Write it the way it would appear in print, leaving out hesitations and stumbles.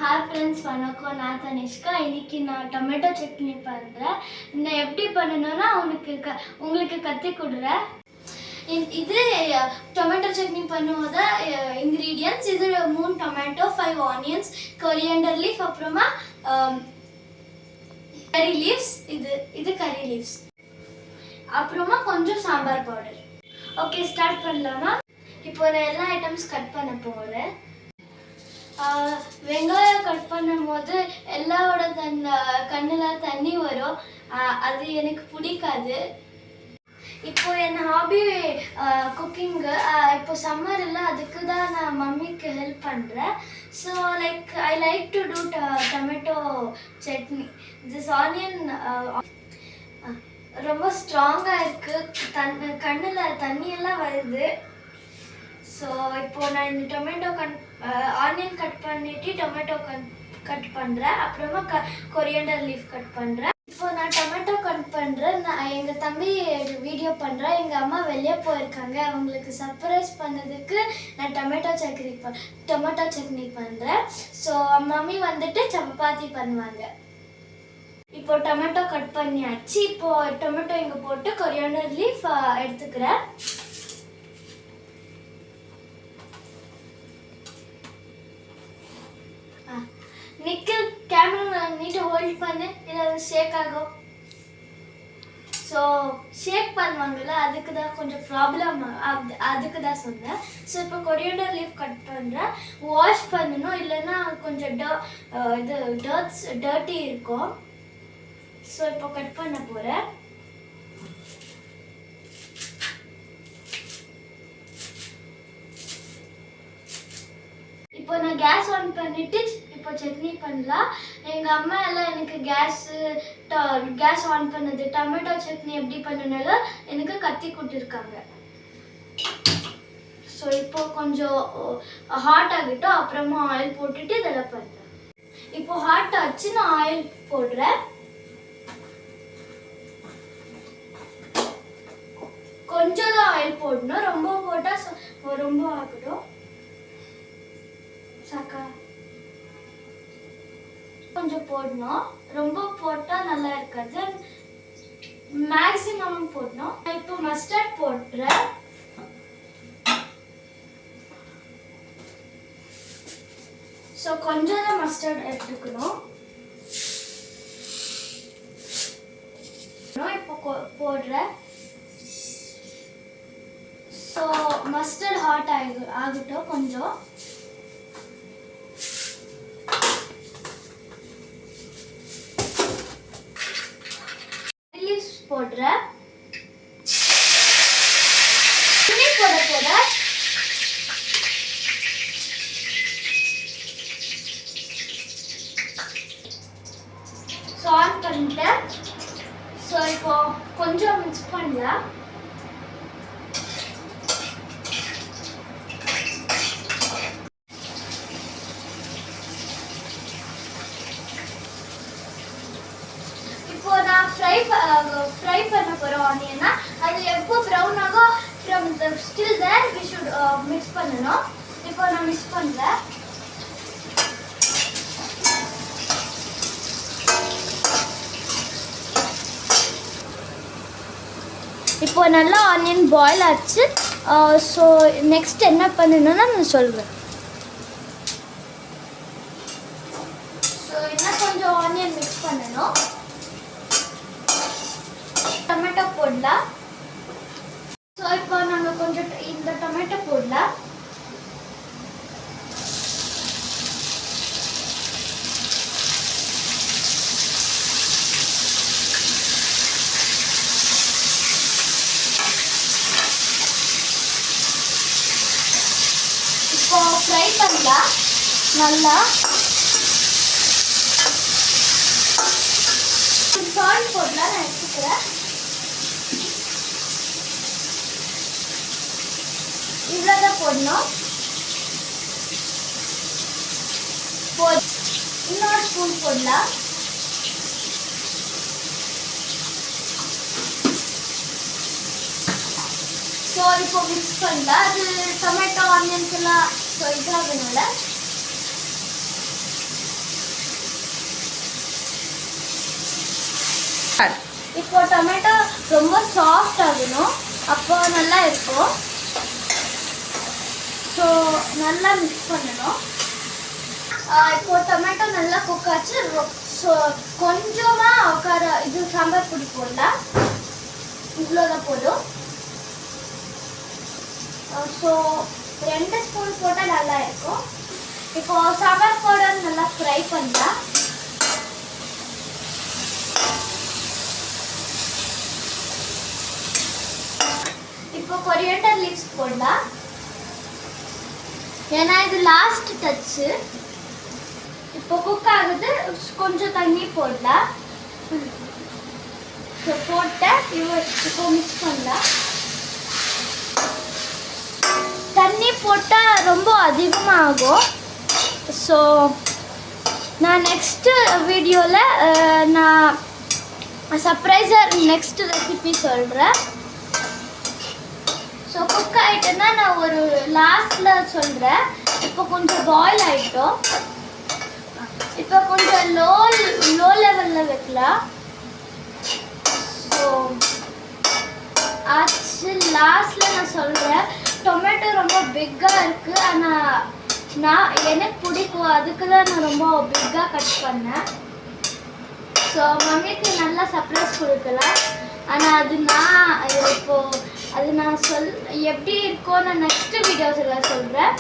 Hi friends, வணக்கம். நான் தனிஷ்கா. இன்னைக்கு நான் டொமேட்டோ சட்னி பண்ணுறேன். நான் எப்படி பண்ணணும்னா உங்களுக்கு கற்றுக் கொடுறேன். இது டொமேட்டோ சட்னி பண்ணும்போது இன்க்ரீடியன்ட்ஸ் இது 3 டொமேட்டோ, 5 ஆனியன்ஸ், கொரியாண்டர் லீஃப், அப்புறமா கறி லீவ்ஸ், இது கறி லீவ்ஸ், அப்புறமா கொஞ்சம் சாம்பார் பவுடர். ஓகே, ஸ்டார்ட் பண்ணலாமா? இப்போ நான் எல்லா ஐட்டம்ஸ் கட் பண்ண போகிறேன். வெங்காயம் கட் பண்ணும்போது எல்லாரோட கண்ணில் தண்ணி வரும். அது எனக்கு பிடிக்காது. இப்போ என் ஹாபி குக்கிங்கு. இப்போ சம்மர் இல்லை, அதுக்கு தான் நான் மம்மிக்கு ஹெல்ப் பண்ணுறேன். So I like to do tomato chutney. This onion ரொம்ப ஸ்ட்ராங்காக இருக்குது. கண்ணில் தண்ணியெல்லாம் வருது. ஸோ இப்போ நான் இந்த டொமேட்டோ ஆனியன் கட் பண்ணிவிட்டு டொமேட்டோ கட் பண்ணுறேன். அப்புறமா கொரியாண்டர் லீஃப் கட் பண்ணுறேன். இப்போ நான் டொமேட்டோ கட் பண்ணுறேன். நான் எங்கள் தம்பி வீடியோ பண்ணுறேன். எங்கள் அம்மா வெளியே போயிருக்காங்க. அவங்களுக்கு சர்ப்ரைஸ் பண்ணதுக்கு நான் டொமேட்டோ சட்னி பண்ணுறேன். ஸோ மம்மி வந்துட்டு சப்பாத்தி பண்ணுவாங்க. இப்போ டொமேட்டோ கட் பண்ணியாச்சு. இப்போ டொமேட்டோ இங்கே போட்டு கொரியாண்டர் லீஃப் எடுத்துக்கிறேன். நிக்கல் கேமரா நீட்டை ஹோல்ட் பண்ணு, இல்லை ஷேக் ஆகும். ஸோ ஷேக் பண்ணுவாங்கல்ல, அதுக்கு தான் கொஞ்சம் ப்ராப்ளம், அதுக்கு தான் சொன்னேன். ஸோ இப்போ கொரியாண்டர் லீஃப் கட் பண்ணுறேன். வாஷ் பண்ணணும், இல்லைன்னா கொஞ்சம் டர்ட்டி இருக்கும். ஸோ இப்போ கட் பண்ண போகிறேன். இப்போ நான் கேஸ் ஆன் பண்ணிட்டு இப்போ சட்னி பண்ணலாம். எங்கள் அம்மா எல்லாம் எனக்கு கேஸ் ஆன் பண்ணது, டொமேட்டோ சட்னி எப்படி பண்ணனாலும் எனக்கு கத்தி கொடுத்துருக்காங்க. ஸோ இப்போ கொஞ்சம் ஹாட் ஆகிட்டோம். அப்புறமா ஆயில் போட்டுட்டு இதெல்லாம் பண்ணுறேன். இப்போ ஹாட் ஆச்சு, நான் ஆயில் போடுறேன். கொஞ்சம் தான் ஆயில் போடணும், ரொம்ப போட்டால் ரொம்ப ஆகிடும். கொஞ்சம் போடணும், ரொம்ப போட்டா நல்லா இருக்காது. மேக்ஸிமம் போடணும். இப்போ மஸ்டர்ட் போடுறேன். ஸோ கொஞ்சம் தான் மஸ்டர்ட் எடுத்துக்கணும். இப்போ போடுறேன். ஸோ மஸ்டர்ட் ஹாட் ஆகட்டும் கொஞ்சம். போடுறேன். போட ஆன் பண்ணிட்டேன். ஸோ இப்போ கொஞ்சம் மிக்ஸ் பண்ணலாம். இப்போ நான் ஃப்ரை பண்ண போகிறோம் ஆனியனா. அது எப்போ ப்ரௌன் ஆகும், from the still there we should mix பண்ணணும். இப்போ நான் மிக்ஸ் பண்ணுறேன். இப்போ நல்லா ஆனியன் பாயில் ஆச்சு. ஸோ நெக்ஸ்ட் என்ன பண்ணணும்னா நான் சொல்கிறேன். ஸோ இன்னும் கொஞ்சம் ஆனியன் மிக்ஸ் பண்ணணும். டொமேட்டோ போடலாம். ஸோ இப்போ நாங்கள் கொஞ்சம் இந்த டொமேட்டோ போடலாம். இப்போ ஃப்ரை பண்ணலாம் நல்லா. சால்ட் போடலாம், நான் எடுத்துக்கிறேன். இவ்வளோதான் போடணும். இன்னொரு ஸ்பூன் போடலாம். ஸோ இப்போ மிக்ஸ் பண்ணலாம். அது டொமேட்டோ ஆனியன்ஸ் எல்லாம் ஸோ இதாகணும்ல. இப்போ டொமேட்டோ ரொம்ப சாஃப்ட் ஆகணும், அப்போ நல்லா இருக்கும். ஸோ நல்லா மிக்ஸ் பண்ணணும். இப்போ டொமேட்டோ நல்லா குக் ஆச்சு. ஸோ கொஞ்சமாக உட்கார இது சாம்பார் பொடி போடலாம், இவ்வளோதான் போதும். ஸோ 2 ஸ்பூன் போட்டால் நல்லா இருக்கும். இப்போ சாம்பார் பவுடர் நல்லா ஃப்ரை பண்ணலாம். இப்போ கொரியாண்டர் லீவ்ஸ் போடலாம், ஏன்னா இது லாஸ்ட் டச்சு. இப்போ குக் ஆகுது, கொஞ்சம் தண்ணி போடலாம். போட்டேன், இப்போ மிக்ஸ் பண்ணலாம். தண்ணி போட்டால் ரொம்ப அதிகமாகும். ஸோ நான் நெக்ஸ்ட்டு வீடியோவில் நான் சர்ப்ரைஸாக நெக்ஸ்ட் ரெசிபி சொல்கிறேன். ஸோ குக் ஆகிட்டுன்னா நான் ஒரு லாஸ்ட்டில் சொல்கிறேன். இப்போ கொஞ்சம் பாயில் ஆகிட்டோம். இப்போ கொஞ்சம் லோ லெவலில் வைக்கலாம். ஸோ ஆச்சு, லாஸ்ட்டில் நான் சொல்கிறேன். டொமேட்டோ ரொம்ப பிக்காக இருக்குது, ஆனால் எனக்கு பிடிக்கும், அதுக்கு தான் நான் ரொம்ப பிக்காக கட் பண்ணேன். ஸோ மம்மிக்கு நல்லா சர்ப்ரைஸ் கொடுக்கலாம். ஆனால் அது நான் இப்போது அது நான் எப்படி இருக்கோ நான் நெக்ஸ்ட் வீடியோஸில் சொல்கிறேன்.